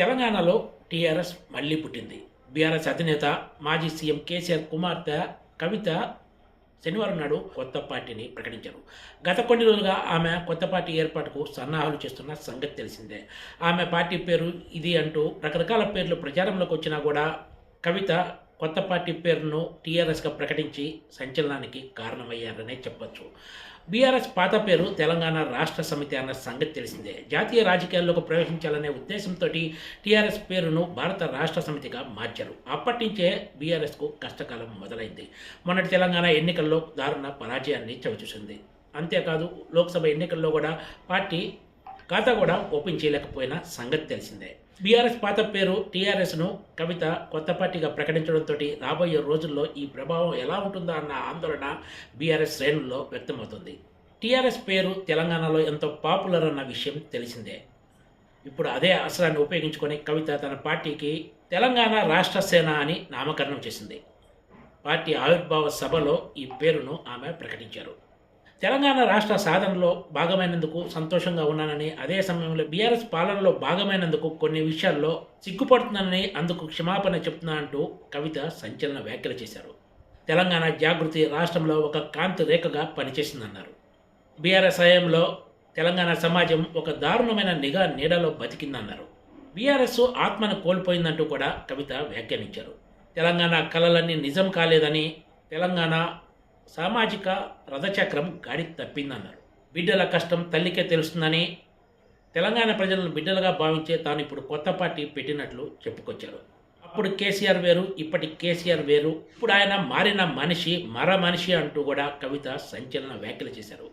తెలంగాణలో టీఆర్ఎస్ మళ్లీ పుట్టింది. బీఆర్ఎస్ అధినేత మాజీ సీఎం కేసీఆర్ కుమార్తె కవిత శనివారం నాడు కొత్త పార్టీని ప్రకటించారు. గత కొన్ని రోజులుగా ఆమె కొత్త పార్టీ ఏర్పాటుకు సన్నాహాలు చేస్తున్న సంగతి తెలిసిందే. ఆమె పార్టీ పేరు ఇది అంటూ రకరకాల పేర్లు ప్రచారంలోకి వచ్చినా కూడా కవిత కొత్త పార్టీ పేరును టీఆర్ఎస్గా ప్రకటించి సంచలనానికి కారణమయ్యారనే చెప్పొచ్చు. బీఆర్ఎస్ పాత పేరు తెలంగాణ రాష్ట్ర సమితి అన్న సంగతి తెలిసిందే. జాతీయ రాజకీయాల్లోకి ప్రవేశించాలనే ఉద్దేశంతో టీఆర్ఎస్ పేరును భారత రాష్ట్ర సమితిగా మార్చారు. అప్పటి నుంచే బీఆర్ఎస్కు కష్టకాలం మొదలైంది. మొన్నటి తెలంగాణ ఎన్నికల్లో దారుణ పరాజయాన్ని చవిచూసింది. అంతేకాదు లోక్సభ ఎన్నికల్లో కూడా పార్టీ ఖాతా కూడా ఓపెన్ చేయలేకపోయిన సంగతి తెలిసిందే. బీఆర్ఎస్ పాత పేరు టీఆర్ఎస్ను కవిత కొత్త పార్టీగా ప్రకటించడంతో రాబోయే రోజుల్లో ఈ ప్రభావం ఎలా ఉంటుందో అన్న ఆందోళన బీఆర్ఎస్ శ్రేణుల్లో వ్యక్తమవుతుంది. టీఆర్ఎస్ పేరు తెలంగాణలో ఎంతో పాపులర్ అన్న విషయం తెలిసిందే. ఇప్పుడు అదే అవసరాన్ని ఉపయోగించుకొని కవిత తన పార్టీకి తెలంగాణ రాష్ట్ర సేన అని నామకరణం చేసింది. పార్టీ ఆవిర్భావ సభలో ఈ పేరును ఆమె ప్రకటించారు. తెలంగాణ రాష్ట్ర సాధనలో భాగమైనందుకు సంతోషంగా ఉన్నానని, అదే సమయంలో బీఆర్ఎస్ పాలనలో భాగమైనందుకు కొన్ని విషయాల్లో సిగ్గుపడుతున్నానని, అందుకు క్షమాపణ చెప్తున్నా అంటూ కవిత సంచలన వ్యాఖ్యలు చేశారు. తెలంగాణ జాగృతి రాష్ట్రంలో ఒక కాంతి రేఖగా పనిచేసిందన్నారు. బీఆర్ఎస్ హయాంలో తెలంగాణ సమాజం ఒక దారుణమైన నిఘా నీడలో బతికిందన్నారు. బీఆర్ఎస్ ఆత్మను కోల్పోయిందంటూ కూడా కవిత వ్యాఖ్యానించారు. తెలంగాణ కలలన్నీ నిజం కాలేదని, తెలంగాణ సామాజిక రథచక్రం గాడి తప్పిందన్నారు. బిడ్డల కష్టం తల్లికే తెలుస్తుందని, తెలంగాణ ప్రజలను బిడ్డలుగా భావించే తాను ఇప్పుడు కొత్త పార్టీ పెట్టినట్లు చెప్పుకొచ్చారు. అప్పుడు కేసీఆర్ వేరు, ఇప్పటి కేసీఆర్ వేరు, ఇప్పుడు ఆయన మారిన మనిషి మనిషి అంటూ కూడా కవిత సంచలన వ్యాఖ్యలు చేశారు.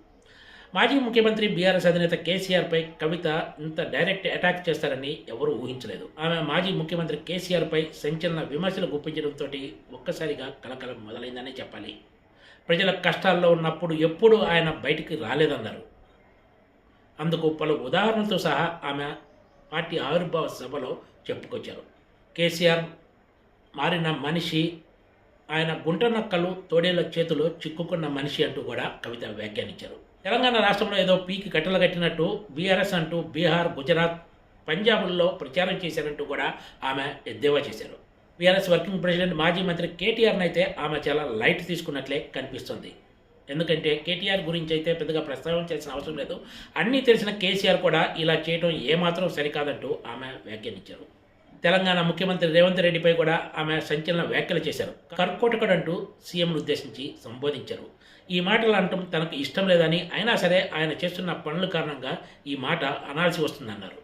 మాజీ ముఖ్యమంత్రి బీఆర్ఎస్ అధినేత కేసీఆర్పై కవిత ఇంత డైరెక్ట్ అటాక్ చేస్తారని ఎవరూ ఊహించలేదు. ఆమె మాజీ ముఖ్యమంత్రి కేసీఆర్పై సంచలన విమర్శలు గుప్పించడంతో ఒక్కసారిగా కలకలం మొదలైందనే చెప్పాలి. ప్రజల కష్టాల్లో ఉన్నప్పుడు ఎప్పుడూ ఆయన బయటికి రాలేదన్నారు. అందుకు పలు ఉదాహరణలతో సహా ఆమె పార్టీ ఆవిర్భావ సభలో చెప్పుకొచ్చారు. కేసీఆర్ మారిన మనిషి, ఆయన గుంటనక్కలు తోడేళ్ల చేతిలో చిక్కుకున్న మనిషి అంటూ కూడా కవిత వ్యాఖ్యానించారు. తెలంగాణ రాష్ట్రంలో ఏదో పీకి కట్టలు కట్టినట్టు బీఆర్ఎస్ అంటూ బీహార్, గుజరాత్, పంజాబ్ల్లో ప్రచారం చేశారంటూ కూడా ఆమె ఎద్దేవా చేశారు. బీఆర్ఎస్ వర్కింగ్ ప్రెసిడెంట్ మాజీ మంత్రి కేటీఆర్ని అయితే ఆమె చాలా లైట్ తీసుకున్నట్లే కనిపిస్తుంది. ఎందుకంటే కేటీఆర్ గురించి అయితే పెద్దగా ప్రస్తావించాల్సిన అవసరం లేదు. అన్నీ తెలిసిన కేసీఆర్ కూడా ఇలా చేయడం ఏమాత్రం సరికాదంటూ ఆమె వ్యాఖ్యానించారు. తెలంగాణ ముఖ్యమంత్రి రేవంత్ రెడ్డిపై కూడా ఆమె సంచలన వ్యాఖ్యలు చేశారు. కర్కోటకుడంటూ సీఎంను ఉద్దేశించి సంబోధించారు. ఈ మాటలు అనటం తనకు ఇష్టం లేదని, అయినా సరే ఆయన చేస్తున్న పనుల కారణంగా ఈ మాట అనాల్సి వస్తుందన్నారు.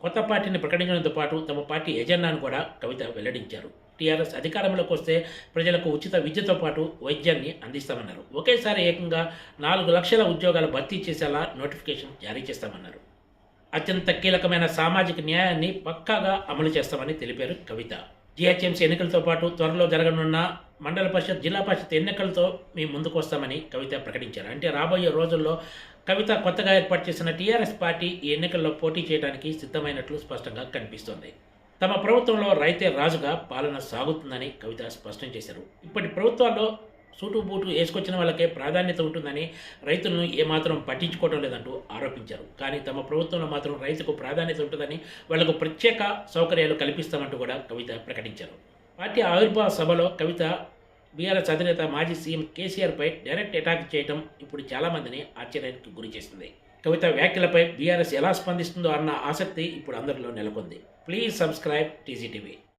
కొత్త పార్టీని ప్రకటించడంతో పాటు తమ పార్టీ ఎజెండాను కూడా కవిత వెల్లడించారు. టీఆర్ఎస్ అధికారంలోకి వస్తే ప్రజలకు ఉచిత విద్యతో పాటు వైద్యాన్ని అందిస్తామన్నారు. ఒకేసారి ఏకంగా 4 లక్షల ఉద్యోగాలు భర్తీ చేసేలా నోటిఫికేషన్ జారీ చేస్తామన్నారు. అత్యంత కీలకమైన సామాజిక న్యాయాన్ని పక్కాగా అమలు చేస్తామని తెలిపారు కవిత. జీహెచ్ఎంసీ ఎన్నికలతో పాటు త్వరలో జరగనున్న మండల పరిషత్, జిల్లా పరిషత్ ఎన్నికలతో మేము ముందుకు వస్తామని కవిత ప్రకటించారు. అంటే రాబోయే రోజుల్లో కవిత కొత్తగా ఏర్పాటు చేసిన టీఆర్ఎస్ పార్టీ ఈ ఎన్నికల్లో పోటీ చేయడానికి సిద్ధమైనట్లు స్పష్టంగా కనిపిస్తోంది. తమ ప్రభుత్వంలో రైతే రాజుగా పాలన సాగుతుందని కవిత స్పష్టం చేశారు. ఇప్పటి ప్రభుత్వాల్లో సూటు బూటు వేసుకొచ్చిన వాళ్ళకే ప్రాధాన్యత ఉంటుందని, రైతులను ఏమాత్రం పట్టించుకోవడం లేదంటూ ఆరోపించారు. కానీ తమ ప్రభుత్వంలో మాత్రం రైతుకు ప్రాధాన్యత ఉంటుందని, వాళ్లకు ప్రత్యేక సౌకర్యాలు కల్పిస్తామంటూ కూడా కవిత ప్రకటించారు. పార్టీ ఆవిర్భావ సభలో కవిత బీఆర్ఎస్ అధినేత మాజీ సీఎం కేసీఆర్పై డైరెక్ట్ అటాక్ చేయడం ఇప్పుడు చాలామందిని ఆశ్చర్యానికి గురి చేస్తుంది. కవిత వ్యాఖ్యలపై బీఆర్ఎస్ ఎలా స్పందిస్తుందో అన్న ఆసక్తి ఇప్పుడు అందరిలో నెలకొంది. Please subscribe TGTV.